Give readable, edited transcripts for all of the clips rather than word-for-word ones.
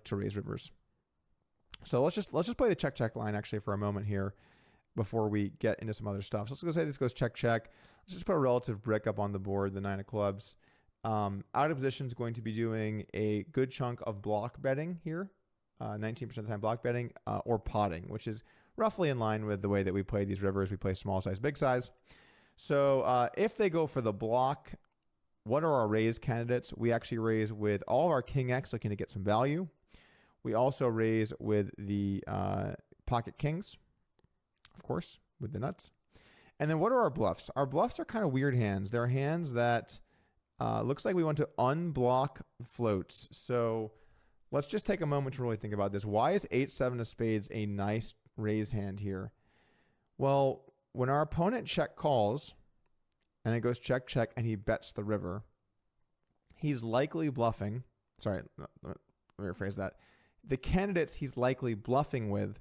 to raise rivers. So let's just play the check line actually for a moment here before we get into some other stuff. So let's go say this goes check. Let's just put a relative brick up on the board, the 9 of clubs. Out of position is going to be doing a good chunk of block betting here, 19% of the time block betting, or potting, which is roughly in line with the way that we play these rivers. We play small size, big size. So if they go for the block, what are our raise candidates? We actually raise with all of our King X, looking to get some value. We also raise with the pocket kings, of course, with the nuts. And then what are our bluffs? Our bluffs are kind of weird hands. They're hands that looks like we want to unblock floats. So let's just take a moment to really think about this. Why is 8-7 of spades a nice raise hand here? Well, when our opponent check calls and it goes check, and he bets the river, he's likely bluffing. Sorry, let me rephrase that. The candidates he's likely bluffing with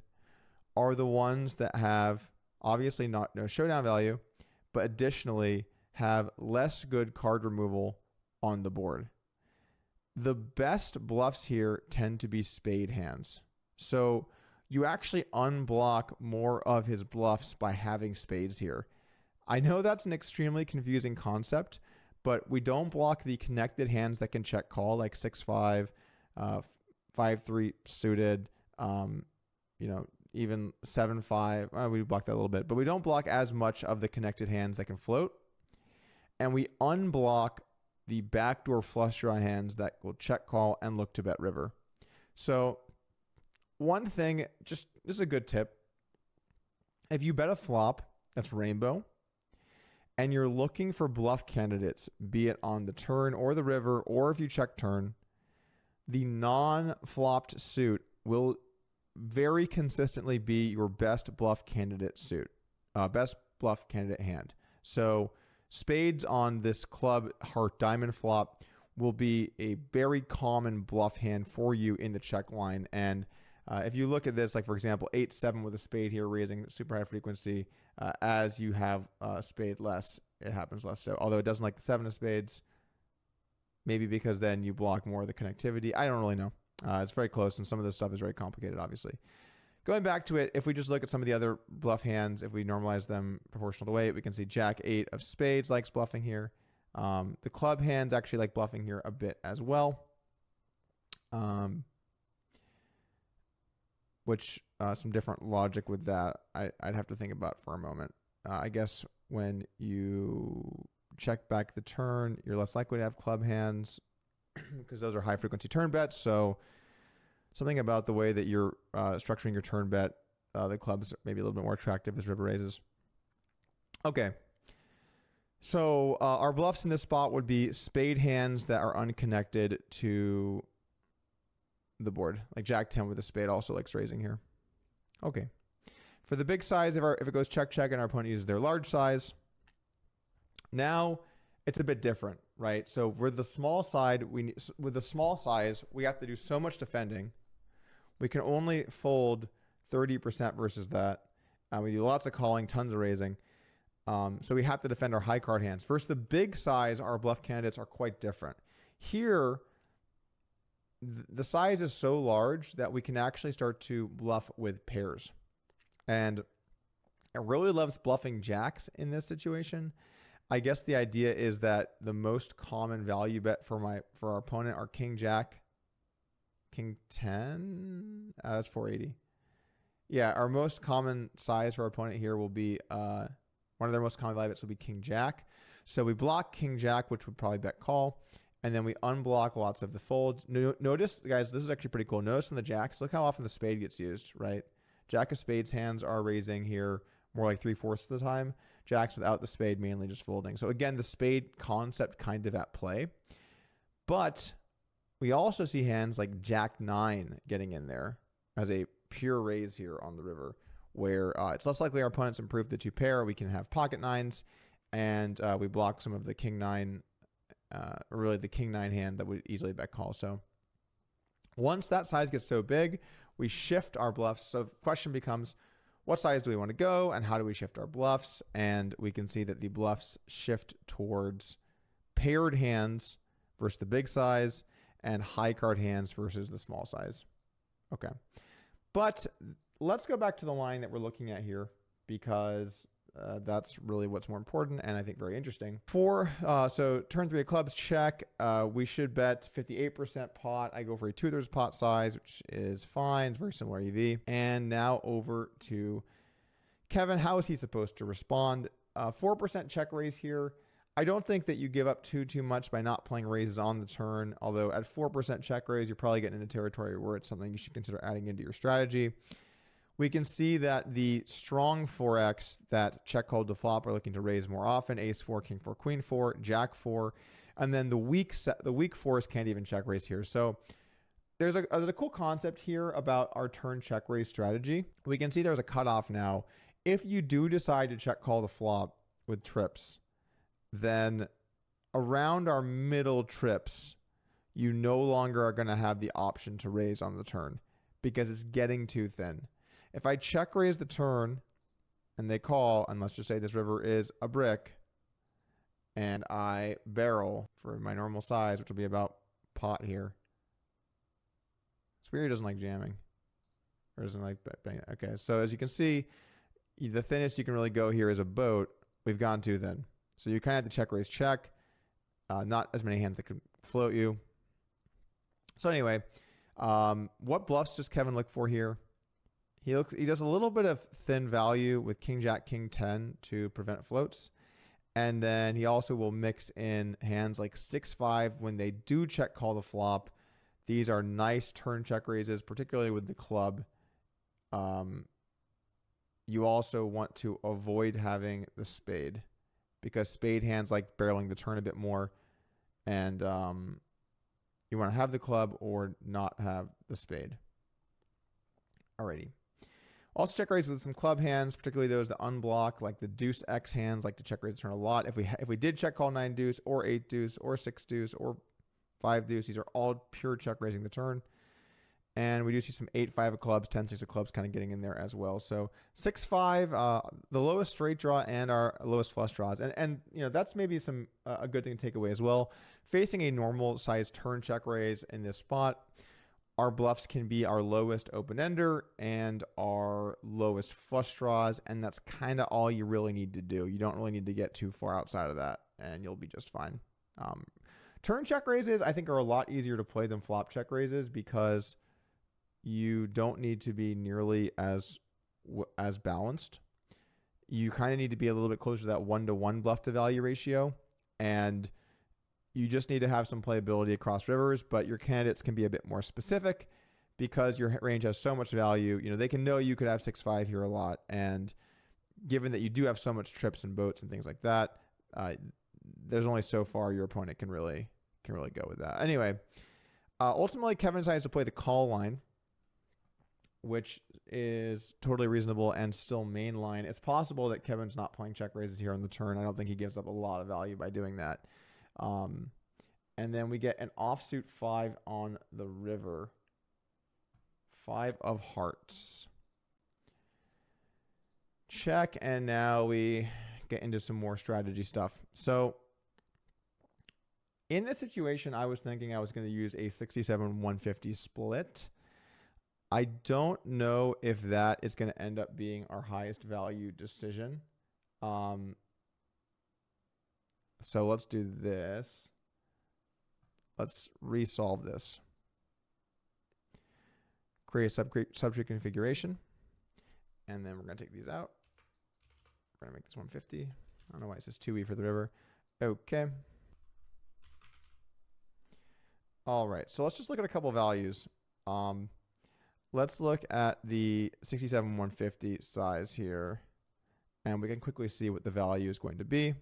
are the ones that have obviously no showdown value, but additionally have less good card removal on the board. The best bluffs here tend to be spade hands. So you actually unblock more of his bluffs by having spades here. I know that's an extremely confusing concept, but we don't block the connected hands that can check call, like 6-5, 5-3 suited, even 7-5. We block that a little bit, but we don't block as much of the connected hands that can float. And we unblock the backdoor flush draw hands that will check call and look to bet river. So one thing, this is a good tip. If you bet a flop that's rainbow and you're looking for bluff candidates, be it on the turn or the river, or if you check turn, the non-flopped suit will very consistently be your best bluff candidate suit, best bluff candidate hand. So spades on this club heart diamond flop will be a very common bluff hand for you in the check line. And if you look at this, like for example, 8-7 with a spade here, raising super high frequency, as you have a spade less, it happens less so. Although it doesn't like the 7 of spades, maybe because then you block more of the connectivity. I don't really know. It's very close, and some of this stuff is very complicated, obviously. Going back to it, if we just look at some of the other bluff hands, if we normalize them proportional to weight, we can see Jack 8 of spades likes bluffing here. The club hands actually like bluffing here a bit as well. Which some different logic with that I'd have to think about for a moment. I guess when you check back the turn, you're less likely to have club hands because those are high frequency turn bets. So something about the way that you're structuring your turn bet, the clubs are maybe a little bit more attractive as river raises. Okay. So our bluffs in this spot would be spade hands that are unconnected to the board. Like Jack 10 with a spade also likes raising here. Okay. For the big size, if it goes check and our opponent uses their large size, now it's a bit different, right? So with the small side, with the small size, we have to do so much defending. We can only fold 30% versus that. We do lots of calling, tons of raising. So we have to defend our high card hands. Versus the big size, our bluff candidates are quite different. Here, the size is so large that we can actually start to bluff with pairs. And it really loves bluffing jacks in this situation. I guess the idea is that the most common value bet for our opponent are King Jack, King 10. That's 480. Yeah, our most common size for our opponent here will be one of their most common value bets will be King Jack. So we block King Jack, which would probably bet call, and then we unblock lots of the folds. Notice, guys, this is actually pretty cool. Notice on the jacks, look how often the spade gets used, right? Jack of spades hands are raising here more like 3/4 of the time. Jacks without the spade mainly just folding. So again, the spade concept kind of at play. But we also see hands like Jack 9 getting in there as a pure raise here on the river, where it's less likely our opponents improve the 2 pair. We can have pocket 9s, and we block some of the King 9, really the King 9 hand that would easily bet call. So once that size gets so big, we shift our bluffs. So the question becomes, what size do we want to go, and how do we shift our bluffs? And we can see that the bluffs shift towards paired hands versus the big size, and high card hands versus the small size. Okay. But let's go back to the line that we're looking at here, because that's really what's more important and I think very interesting. So turn 3 of clubs, check. We should bet 58% pot. I go for a 2/3 pot size, which is fine. It's very similar EV. And now over to Kevin. How is he supposed to respond? 4% check raise here. I don't think that you give up too much by not playing raises on the turn, although at 4% check raise, you're probably getting into territory where it's something you should consider adding into your strategy. We can see that the strong 4X that check called to flop are looking to raise more often: ace 4, king 4, queen 4, jack 4, and then the weak 4s can't even check raise here. So there's a cool concept here about our turn check raise strategy. We can see there's a cutoff now. If you do decide to check call the flop with trips, then around our middle trips, you no longer are going to have the option to raise on the turn because it's getting too thin. If I check raise the turn and they call, and let's just say this river is a brick, and I barrel for my normal size, which will be about pot here. It's weird he doesn't like jamming. Or doesn't like betting. Okay, so as you can see, the thinnest you can really go here is a boat. We've gone too thin. So you kind of have to check raise check. Not as many hands that can float you. So anyway, what bluffs does Kevin look for here? He does a little bit of thin value with king jack king 10 to prevent floats. And then he also will mix in hands like 6-5 when they do check call the flop. These are nice turn check raises, particularly with the club. You also want to avoid having the spade, because spade hands like barreling the turn a bit more, and you want to have the club or not have the spade. Alrighty. Also check raise with some club hands, particularly those that unblock, like the deuce X hands like to check raise the turn a lot. If we did check call 9 deuce or 8 deuce or 6 deuce or 5 deuce, these are all pure check raising the turn. And we do see some 8-5 of clubs, 10-6 of clubs kind of getting in there as well. So 6-5, the lowest straight draw and our lowest flush draws. And you know, that's maybe a good thing to take away as well. Facing a normal size turn check raise in this spot, our bluffs can be our lowest open ender and our lowest flush draws. And that's kind of all you really need to do. You don't really need to get too far outside of that, and you'll be just fine. Turn check raises, I think, are a lot easier to play than flop check raises, because you don't need to be nearly as balanced. You kind of need to be a little bit closer to that 1-to-1 bluff to value ratio, and you just need to have some playability across rivers. But your candidates can be a bit more specific because your range has so much value. You know, they can know you could have 6-5 here a lot, and given that you do have so much trips and boats and things like that, there's only so far your opponent can really go with that. Anyway, ultimately Kevin decides to play the call line, which is totally reasonable and still main line. It's possible that Kevin's not playing check raises here on the turn. I don't think he gives up a lot of value by doing that. And then we get an offsuit 5 on the river. 5 of hearts. Check, and now we get into some more strategy stuff. So in this situation, I was thinking I was going to use a 67-150 split. I don't know if that is going to end up being our highest value decision. So let's do this. Let's resolve this. Create a subtree configuration. And then we're going to take these out. We're going to make this 150. I don't know why it says 2E for the river. Okay. All right. So let's just look at a couple values. Let's look at the 67-150 size here, and we can quickly see what the value is going to be.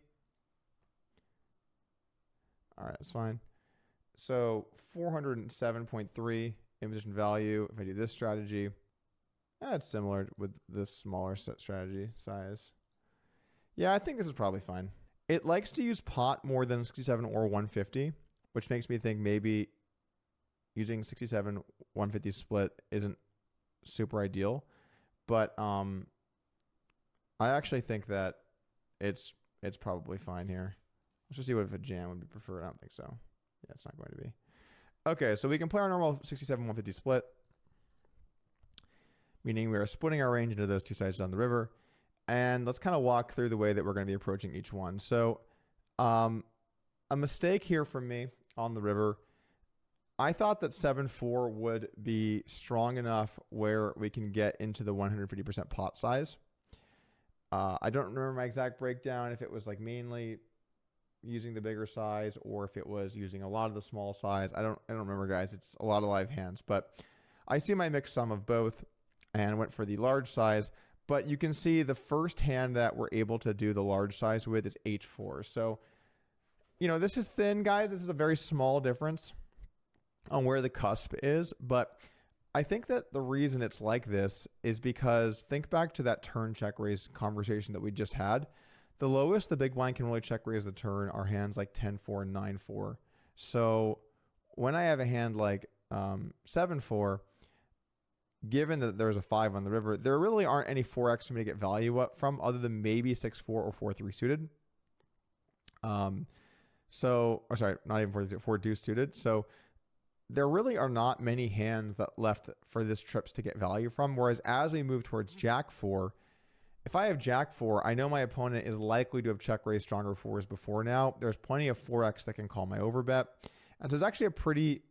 All right, that's fine. So 407.3 in position value. If I do this strategy, that's similar with this smaller set strategy size. Yeah, I think this is probably fine. It likes to use pot more than 67 or 150, which makes me think maybe using 67-150 split isn't super ideal, but I actually think that it's probably fine here. Let's just see what if a jam would be preferred. I don't think so. Yeah, it's not going to be. Okay, so we can play our normal 67-150 split. meaning we are splitting our range into those two sizes on the river. And let's kind of walk through the way that we're going to be approaching each one. So a mistake here from me on the river, I thought that 7-4 would be strong enough where we can get into the 150% pot size. I don't remember my exact breakdown, if it was like mainly using the bigger size or if it was using a lot of the small size. I don't remember, guys. It's a lot of live hands, but I see my mixed sum of both and went for the large size. But you can see the first hand that we're able to do the large size with is H4. So, you know, this is thin, guys. This is a very small difference on where the cusp is. But I think that the reason it's like this is because think back to that turn check raise conversation that we just had. The lowest the big blind can really check raise the turn are hands like 10-4 and 9-4. So when I have a hand like 7-4, given that there's a 5 on the river, there really aren't any 4x for me to get value up from other than maybe 6-4 or 4-3 suited. Sorry, not even 4 deuce suited. So there really are not many hands that left for this trips to get value from. Whereas as we move towards Jack 4, if I have Jack 4, I know my opponent is likely to have check raised stronger 4s before now. There's plenty of 4x that can call my overbet. And so there's actually a pretty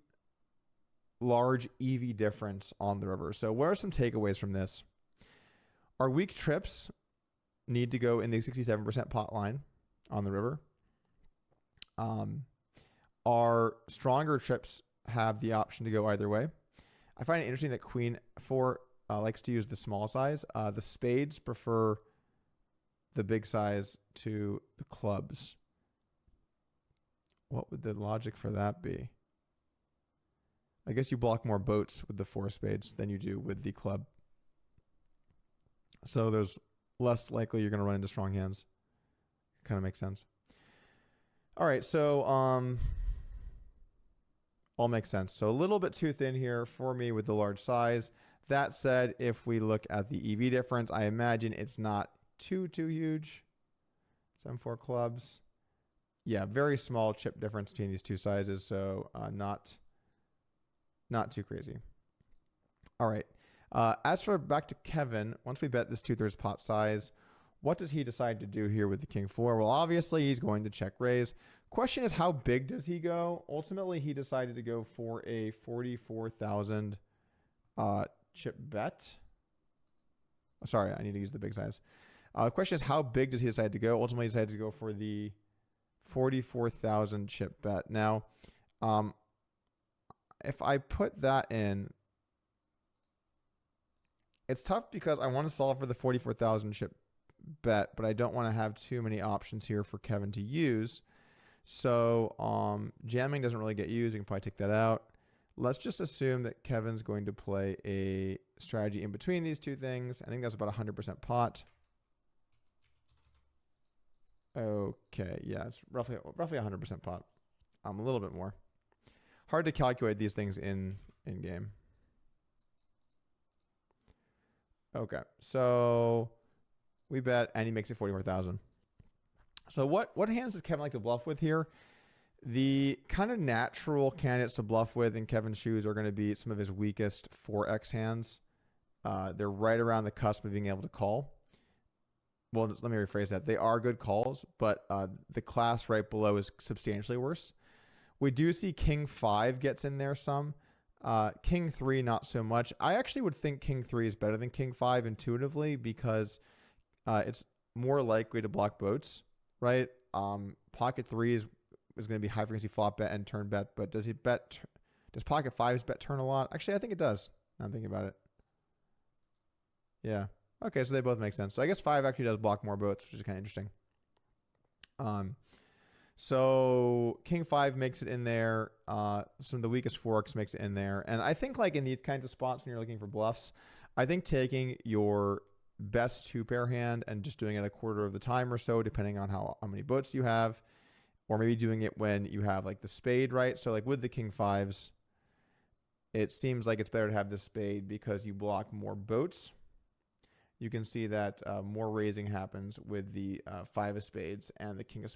large EV difference on the river. So what are some takeaways from this? Our weak trips need to go in the 67% pot line on the river. Our stronger trips have the option to go either way. I find it interesting that Queen 4 likes to use the small size. The spades prefer the big size to the clubs. What would the logic for that be? I guess you block more boats with the 4 spades than you do with the club. So there's less likely you're going to run into strong hands. Kind of makes sense. All right, so all makes sense. So a little bit too thin here for me with the large size. That said, if we look at the EV difference, I imagine it's not too huge. 7-4 clubs. Yeah, very small chip difference between these two sizes, so not too crazy. All right. As for back to Kevin, once we bet this 2/3 pot size, what does he decide to do here with the King 4? Well, obviously he's going to check raise. Question is, how big does he go? Ultimately, he decided to go for a 44,000 chip bet. Sorry, I need to use the big size. The question is, how big does he decide to go? Ultimately, he decided to go for the 44,000 chip bet. Now, if I put that in, it's tough because I want to solve for the 44,000 chip bet, but I don't want to have too many options here for Kevin to use. So jamming doesn't really get used. You can probably take that out. Let's just assume that Kevin's going to play a strategy in between these two things. I think that's about 100% pot. Okay, yeah, it's roughly 100% pot. A little bit more. Hard to calculate these things in game. Okay, so we bet, and he makes it 44,000. So what hands does Kevin like to bluff with here? The kind of natural candidates to bluff with in Kevin's shoes are going to be some of his weakest 4x hands. They're right around the cusp of being able to call. Well, let me rephrase that. They are good calls, but the class right below is substantially worse. We do see King 5 gets in there some. King 3, not so much. I actually would think King 3 is better than King 5 intuitively because it's more likely to block boats, right? Pocket 3 is going to be high frequency flop bet and turn bet, but does Pocket 5's bet turn a lot? Actually, I think it does. Now I'm thinking about it. Yeah. Okay, so they both make sense. So I guess 5 actually does block more boats, which is kind of interesting. So King 5 makes it in there. Some of the weakest 4x makes it in there. And I think like in these kinds of spots when you're looking for bluffs, I think taking your best 2-pair hand and just doing it a quarter of the time or so, depending on how many boats you have, or maybe doing it when you have like the spade, right? So like with the King 5s, it seems like it's better to have the spade because you block more boats. You can see that more raising happens with the 5 of spades and the King of